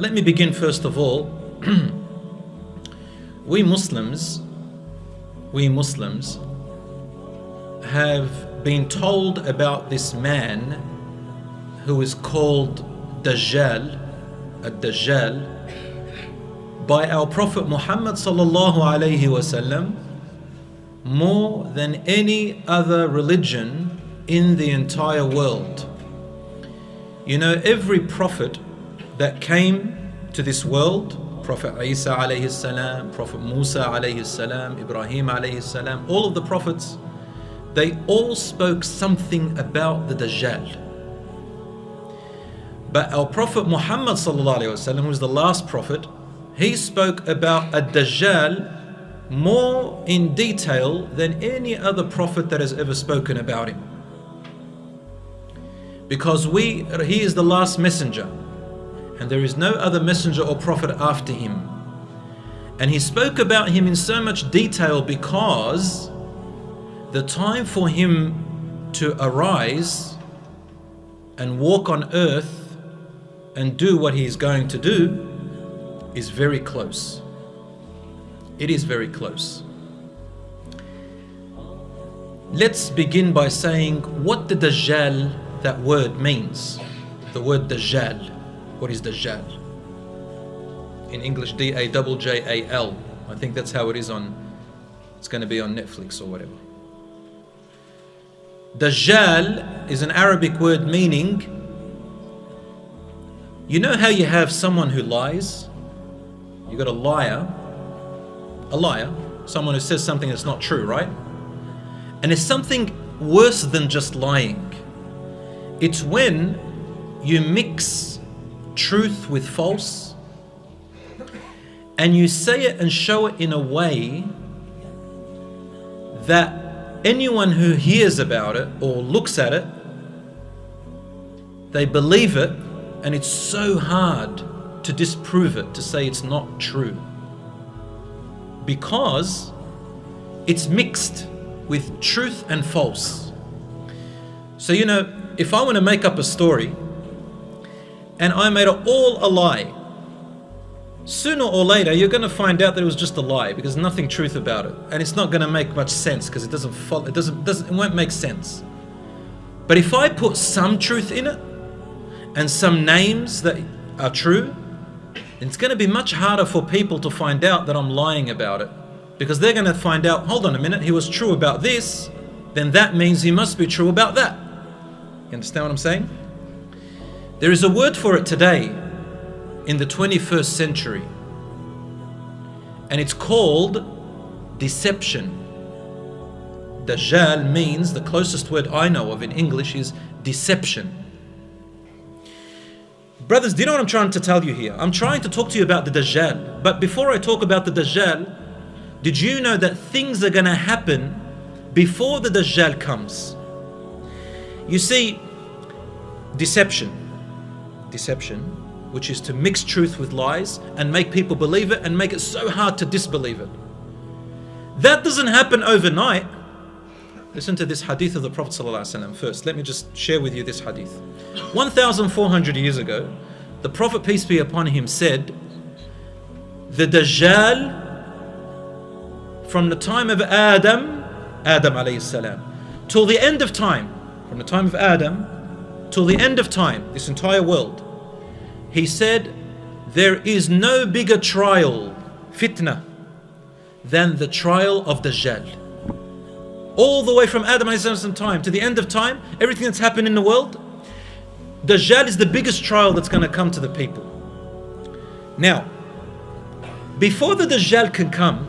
let me begin first of all. We Muslims have been told about this man who is called Dajal, Dajal, by our Prophet Muhammad sallallahu alayhi wasallam more than any other religion in the entire world. You know, every prophet that came to this world, Prophet Isa alayhi salam, Prophet Musa alayhi salam, Ibrahim alayhi salam, all of the prophets, they all spoke something about the Dajjal. But our Prophet Muhammad sallallahu alayhi wasallam, who was the last prophet, he spoke about a Dajjal more in detail than any other prophet that has ever spoken about him. Because he is the last messenger, and there is no other messenger or prophet after him. And he spoke about him in so much detail because the time for him to arise and walk on earth and do what he is going to do is very close. It is very close. Let's begin by saying what the Dajjal, that word, means. The word Dajjal. What is Dajjal? In English, D-A-J-J-A-L. I think that's how it is it's going to be on Netflix or whatever. Dajjal is an Arabic word meaning, you know how you have someone who lies? You got a liar, someone who says something that's not true, right? And it's something worse than just lying. It's when you mix truth with false and you say it and show it in a way that anyone who hears about it or looks at it, they believe it, and it's so hard to disprove it, to say it's not true, because it's mixed with truth and false. So, you know, if I want to make up a story and I made it all a lie, sooner or later you're going to find out that it was just a lie, because there's nothing truth about it, and it's not going to make much sense because it won't make sense. But if I put some truth in it and some names that are true, it's going to be much harder for people to find out that I'm lying about it, because they're going to find out, hold on a minute, he was true about this, then that means he must be true about that. You understand what I'm saying? There is a word for it today in the 21st century, and it's called deception. Dajjal means, the closest word I know of in English is deception. Brothers, do you know what I'm trying to tell you here? I'm trying to talk to you about the Dajjal. But before I talk about the Dajjal, did you know that things are going to happen before the Dajjal comes? You see, deception, which is to mix truth with lies and make people believe it and make it so hard to disbelieve it. That doesn't happen overnight. Listen to this hadith of the Prophet ﷺ first. Let me just share with you this hadith. 1,400 years ago, the Prophet, peace be upon him, said, the Dajjal, from the time of Adam alayhi salam, till the end of time, from the time of Adam till the end of time, this entire world, he said, there is no bigger trial, fitna, than the trial of Dajjal. All the way from Adam alayhi time to the end of time, everything that's happened in the world, Dajjal is the biggest trial that's going to come to the people. Now, before the Dajjal can come,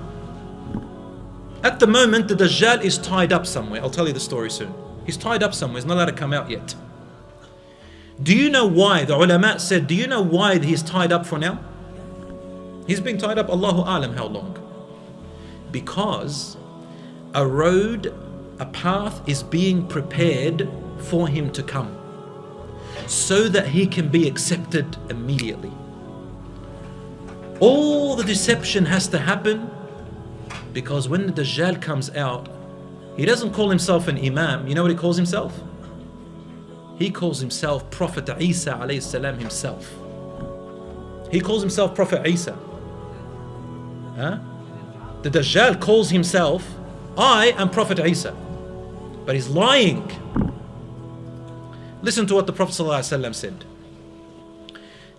at the moment the Dajjal is tied up somewhere. I'll tell you the story soon. He's tied up somewhere, he's not allowed to come out yet. Do you know why? The ulama said, do you know why he's tied up for now? He's been tied up, Allahu Alam, how long? Because a road, a path is being prepared for him to come, so that he can be accepted immediately. All the deception has to happen, because when the Dajjal comes out, he doesn't call himself an imam. You know what he calls himself? He calls himself Prophet Isa alayhi salam himself. He calls himself Prophet Isa. Huh? The Dajjal calls himself, I am Prophet Isa. But he's lying. Listen to what the Prophet ﷺ said.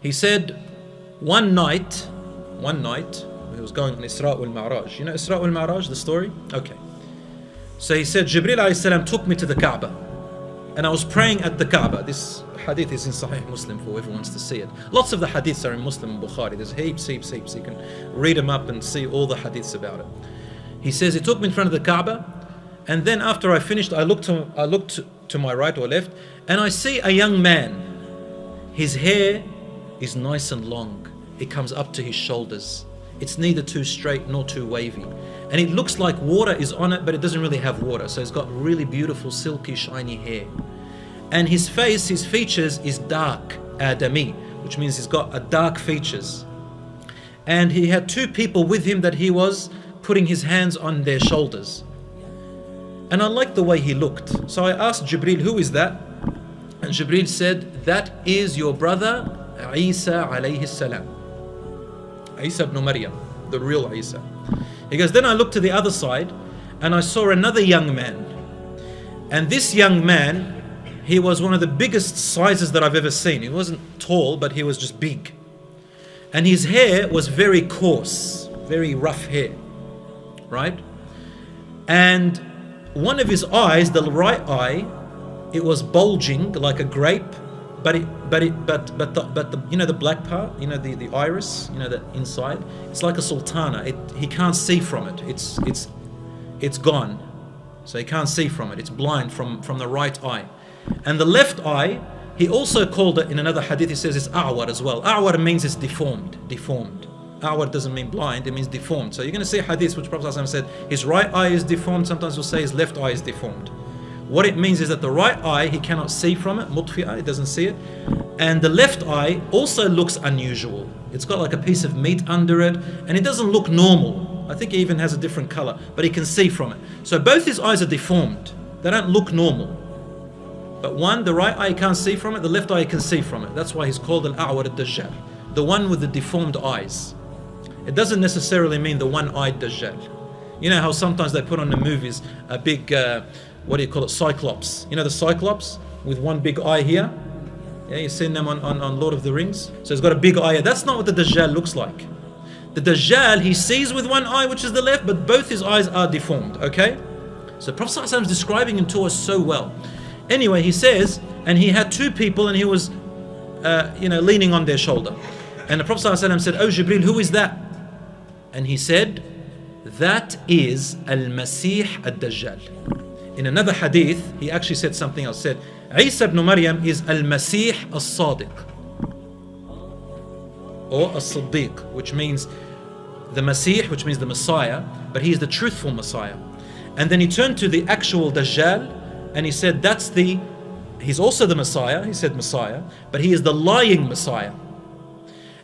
He said, one night, he was going on Isra wal Mi'raj. You know Isra wal Mi'raj, the story? Okay. So he said, Jibreel ﷺ took me to the Kaaba. And I was praying at the Kaaba. This hadith is in Sahih Muslim for whoever wants to see it. Lots of the hadiths are in Muslim and Bukhari. There's heaps. You can read them up and see all the hadiths about it. He says, he took me in front of the Kaaba. And then after I finished, I looked to my right or left. And I see a young man. His hair is nice and long. It comes up to his shoulders. It's neither too straight nor too wavy. And it looks like water is on it, but it doesn't really have water. So it's got really beautiful, silky, shiny hair. And his face, his features is dark, Adami, which means he's got a dark features. And he had two people with him that he was putting his hands on their shoulders. And I liked the way he looked. So I asked Jibreel, who is that? And Jibreel said, that is your brother, Isa alayhi salam. Isa ibn Maryam, the real Isa. He goes, then I looked to the other side and I saw another young man. And this young man, he was one of the biggest sizes that I've ever seen. He wasn't tall, but he was just big. And his hair was very coarse, very rough hair, right? And one of his eyes, the right eye, it was bulging like a grape, but the you know the black part, you know the iris, you know the inside, it's like a sultana. He can't see from it. It's gone, so he can't see from it. It's blind from the right eye, and the left eye. He also called it in another hadith. He says it's a'war as well. A'war means it's deformed. A'war doesn't mean blind, it means deformed. So you're going to see hadiths which Prophet ﷺ said his right eye is deformed. Sometimes we'll say his left eye is deformed. What it means is that the right eye, he cannot see from it, mutfi'ah, he doesn't see it. And the left eye also looks unusual. It's got like a piece of meat under it, and it doesn't look normal. I think he even has a different color, but he can see from it. So both his eyes are deformed. They don't look normal. But one, the right eye can't see from it, the left eye can see from it. That's why he's called al-A'war al-Dajjal, the one with the deformed eyes. It doesn't necessarily mean the one-eyed Dajjal. You know how sometimes they put on the movies a big, what do you call it, Cyclops. You know the Cyclops with one big eye here? Yeah, you've seen them on Lord of the Rings. So he's got a big eye here. That's not what the Dajjal looks like. The Dajjal, he sees with one eye, which is the left, but both his eyes are deformed, okay? So Prophet ﷺ is describing him to us so well. Anyway, he says, and he had two people and he was, leaning on their shoulder. And the Prophet ﷺ said, oh Jibreel, who is that? And he said, that is Al-Masih Ad-Dajjal. In another hadith, he actually said something else. Said, Isa ibn Maryam is Al-Masih As-Sadiq. Or As-Siddiq, which means the Masih, which means the Messiah, but he is the truthful Messiah. And then he turned to the actual Dajjal, and he said, he's also the Messiah, he said Messiah, but he is the lying Messiah.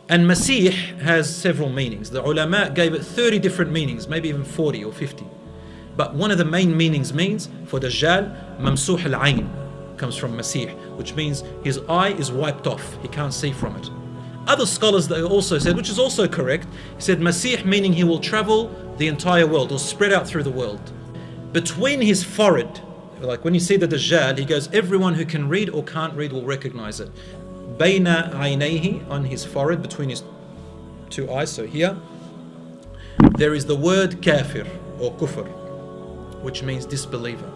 And Masih has several meanings. The ulama gave it 30 different meanings, maybe even 40 or 50. But one of the main meanings means, for Dajjal, Mamsuh al-Ayn, comes from Masih, which means his eye is wiped off, he can't see from it. Other scholars they also said, which is also correct, he said Masih meaning he will travel the entire world, or spread out through the world. Between his forehead, like when you see the Dajjal, he goes, everyone who can read or can't read will recognize it. Bayna aynayhi, on his forehead, between his two eyes, so here, there is the word kafir or kufr, which means disbeliever.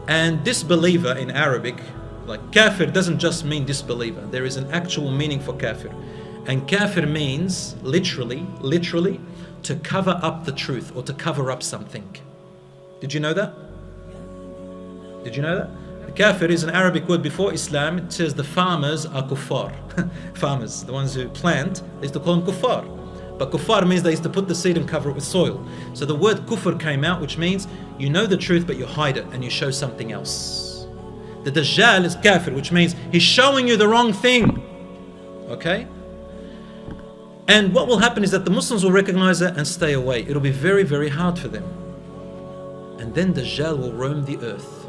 And disbeliever in Arabic, like kafir doesn't just mean disbeliever. There is an actual meaning for kafir. And kafir means literally, to cover up the truth or to cover up something. Did you know that? Did you know that? The kafir is an Arabic word before Islam. It says the farmers are kuffar. Farmers, the ones who plant, they used to call them kuffar. But kuffar means they used to put the seed and cover it with soil. So the word kufr came out, which means you know the truth but you hide it and you show something else. The Dajjal is kafir, which means he's showing you the wrong thing. Okay? And what will happen is that the Muslims will recognize it and stay away. It'll be very, very hard for them. And then Dajjal will roam the earth.